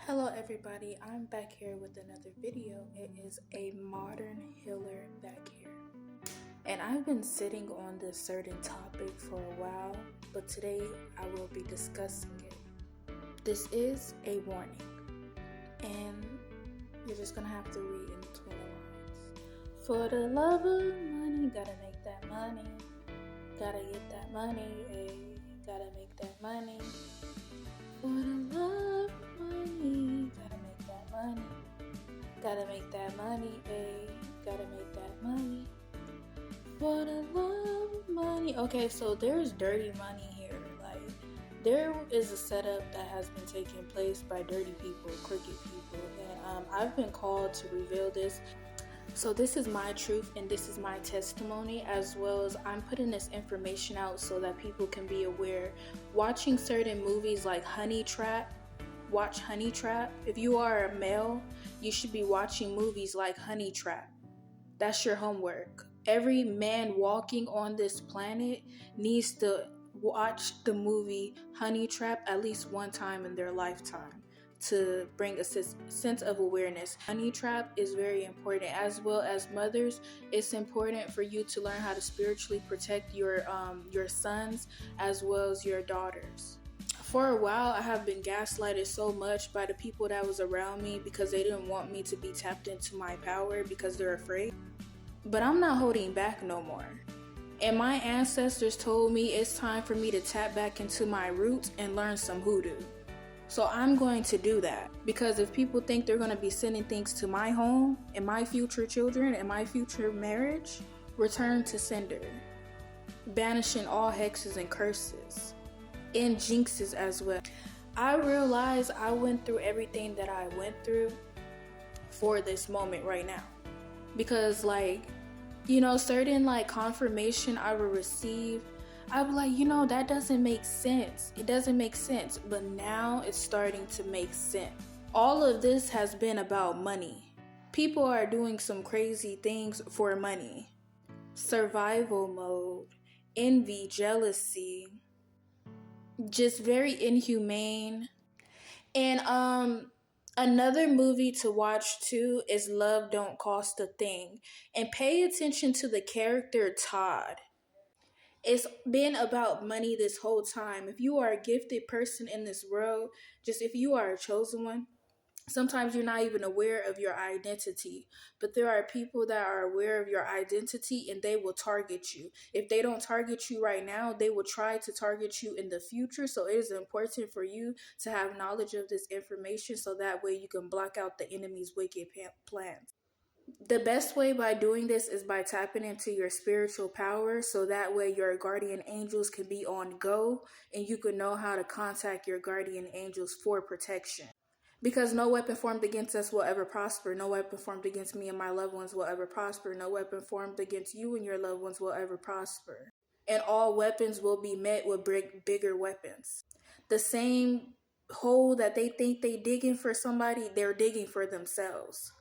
Hello everybody, I'm back here with another video. It is a modern healer back here. And I've been sitting on this certain topic for a while, but today I will be discussing it. This is a warning, and you're just gonna have to read in between the lines. For the love of money, gotta make that money. Gotta get that money, ayy. Gotta make that money. For the love of money, gotta make that money. Gotta make that money, ayy. Gotta make that money. For the love of money. Okay, so there's dirty money here. Like, there is a setup that has been taking place by dirty people, crooked people, and I've been called to reveal this. So this is my truth and this is my testimony, as well as I'm putting this information out so that people can be aware. Watching certain movies like Honey Trap, watch Honey Trap. If you are a male, you should be watching movies like Honey Trap. That's your homework. Every man walking on this planet needs to watch the movie Honey Trap at least one time in their lifetime to bring a sense of awareness. Honey Trap is very important, as well as mothers. It's important for you to learn how to spiritually protect your sons as well as your daughters. For a while, I have been gaslighted so much by the people that was around me because they didn't want me to be tapped into my power because they're afraid. But I'm not holding back no more. And my ancestors told me it's time for me to tap back into my roots and learn some hoodoo. So I'm going to do that, because if people think they're going to be sending things to my home and my future children and my future marriage, return to sender. Banishing all hexes and curses and jinxes as well. I realized I went through everything that I went through for this moment right now. Because certain confirmation I will receive, I'd be like, that doesn't make sense. It doesn't make sense. But now it's starting to make sense. All of this has been about money. People are doing some crazy things for money. Survival mode, envy, jealousy, just very inhumane. And another movie to watch too is Love Don't Cost a Thing. And pay attention to the character Todd. It's been about money this whole time. If you are a gifted person in this world, just if you are a chosen one, sometimes you're not even aware of your identity. But there are people that are aware of your identity and they will target you. If they don't target you right now, they will try to target you in the future. So it is important for you to have knowledge of this information so that way you can block out the enemy's wicked plans. The best way by doing this is by tapping into your spiritual power, so that way your guardian angels can be on go and you can know how to contact your guardian angels for protection. Because no weapon formed against us will ever prosper. No weapon formed against me and my loved ones will ever prosper. No weapon formed against you and your loved ones will ever prosper. And all weapons will be met with bigger weapons. The same hole that they think they digging for somebody, they're digging for themselves.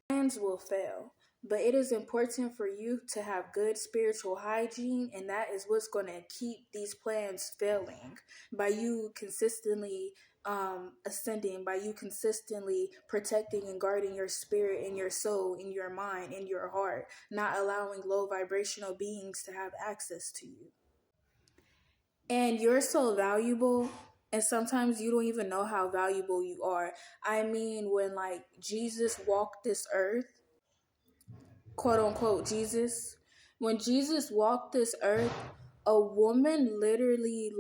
Plans will fail, but it is important for you to have good spiritual hygiene, and that is what's going to keep these plans failing, by you consistently ascending, by you consistently protecting and guarding your spirit and your soul and your mind and your heart, not allowing low vibrational beings to have access to you. And you're so valuable, and sometimes you don't even know how valuable you are. I mean, when Jesus walked this earth, quote unquote Jesus, when Jesus walked this earth, a woman literally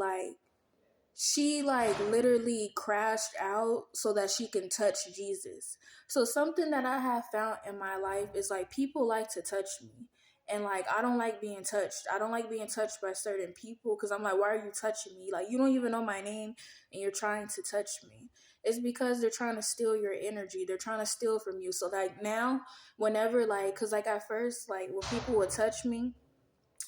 literally crashed out so that she can touch Jesus. So something that I have found in my life is people like to touch me. And I don't like being touched. I don't like being touched by certain people because I'm like, why are you touching me? You don't even know my name and you're trying to touch me. It's because they're trying to steal your energy. They're trying to steal from you. So now, whenever because at first when people would touch me,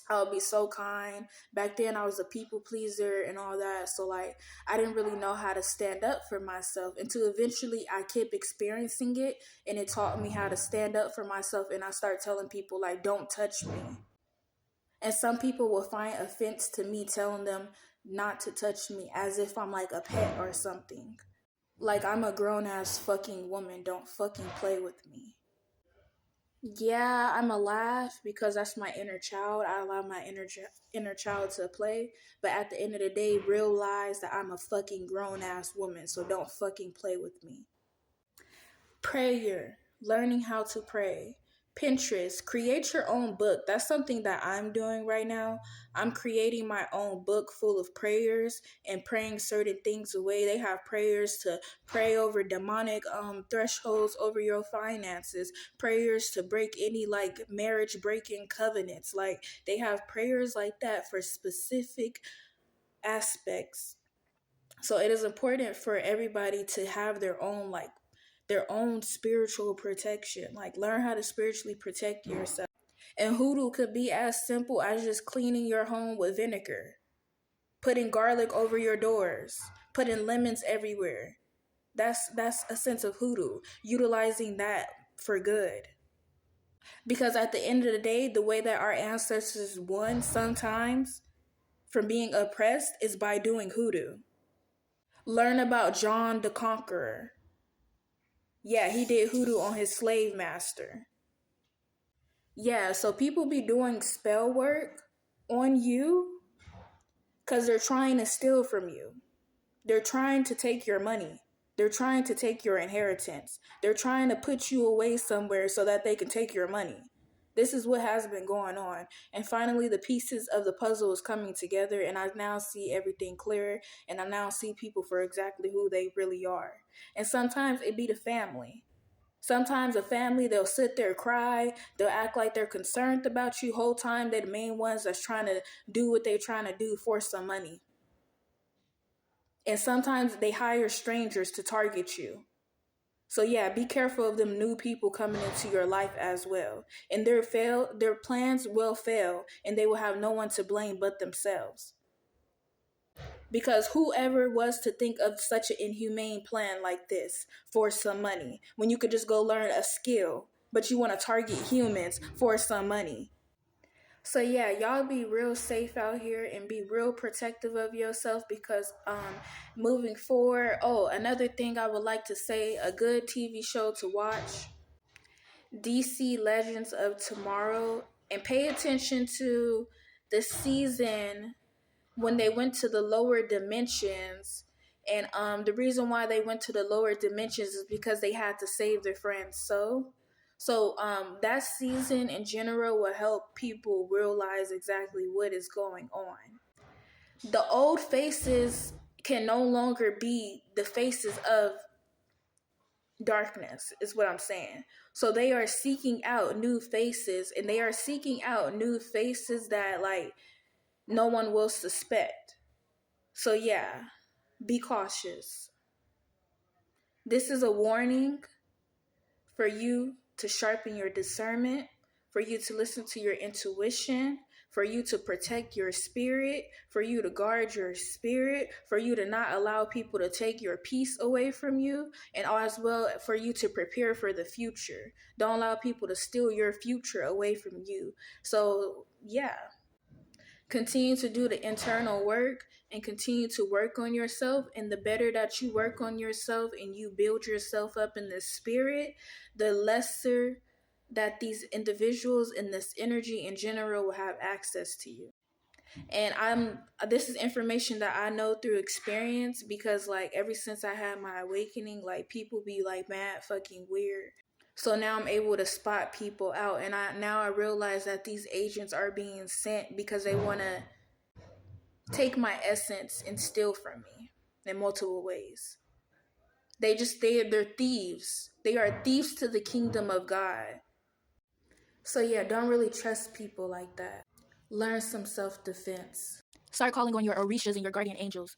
I would be so kind. Back then, I was a people pleaser and all that. So, I didn't really know how to stand up for myself. Until eventually, I kept experiencing it. And it taught me how to stand up for myself. And I started telling people, don't touch me. And some people will find offense to me telling them not to touch me, as if I'm a pet or something. Like I'm a grown ass fucking woman. Don't fucking play with me. Yeah, I'ma laugh because that's my inner child. I allow my inner child to play. But at the end of the day, realize that I'm a fucking grown ass woman. So don't fucking play with me. Prayer, learning how to pray. Pinterest, create your own book. That's something that I'm doing right now. I'm creating my own book full of prayers and praying certain things away. They have prayers to pray over demonic thresholds over your finances, prayers to break any like marriage breaking covenants. Like they have prayers like that for specific aspects. So it is important for everybody to have their own spiritual protection. Like learn how to spiritually protect yourself. And hoodoo could be as simple as just cleaning your home with vinegar, putting garlic over your doors, putting lemons everywhere. That's a sense of hoodoo, utilizing that for good. Because at the end of the day, the way that our ancestors won sometimes from being oppressed is by doing hoodoo. Learn about John the Conqueror. Yeah, he did hoodoo on his slave master. Yeah, so people be doing spell work on you because they're trying to steal from you. They're trying to take your money. They're trying to take your inheritance. They're trying to put you away somewhere so that they can take your money. This is what has been going on. And finally, the pieces of the puzzle is coming together, and I now see everything clearer, and I now see people for exactly who they really are. And sometimes it be the family. Sometimes a family, they'll sit there, cry, they'll act like they're concerned about you whole time. They're the main ones that's trying to do what they're trying to do for some money. And sometimes they hire strangers to target you. So yeah, be careful of them new people coming into your life as well. And their plans will fail, and they will have no one to blame but themselves. Because whoever was to think of such an inhumane plan like this for some money, when you could just go learn a skill, but you want to target humans for some money. So yeah, y'all be real safe out here and be real protective of yourself because moving forward, another thing I would like to say, a good TV show to watch, DC Legends of Tomorrow, and pay attention to the season when they went to the lower dimensions. And the reason why they went to the lower dimensions is because they had to save their friend. So that season in general will help people realize exactly what is going on. The old faces can no longer be the faces of darkness, is what I'm saying. So they are seeking out new faces, and they are seeking out new faces that like no one will suspect. So yeah, be cautious. This is a warning for you to sharpen your discernment, for you to listen to your intuition, for you to protect your spirit, for you to guard your spirit, for you to not allow people to take your peace away from you, and as well for you to prepare for the future. Don't allow people to steal your future away from you. So yeah, continue to do the internal work and continue to work on yourself. And the better that you work on yourself and you build yourself up in the spirit, the lesser that these individuals in this energy in general will have access to you. And this is information that I know through experience, because like ever since I had my awakening, like people be like mad fucking weird. So now I'm able to spot people out, and I realize that these agents are being sent because they want to take my essence and steal from me in multiple ways. They're thieves. They are thieves to the kingdom of God. So yeah, don't really trust people like that. Learn some self-defense. Start calling on your orishas and your guardian angels.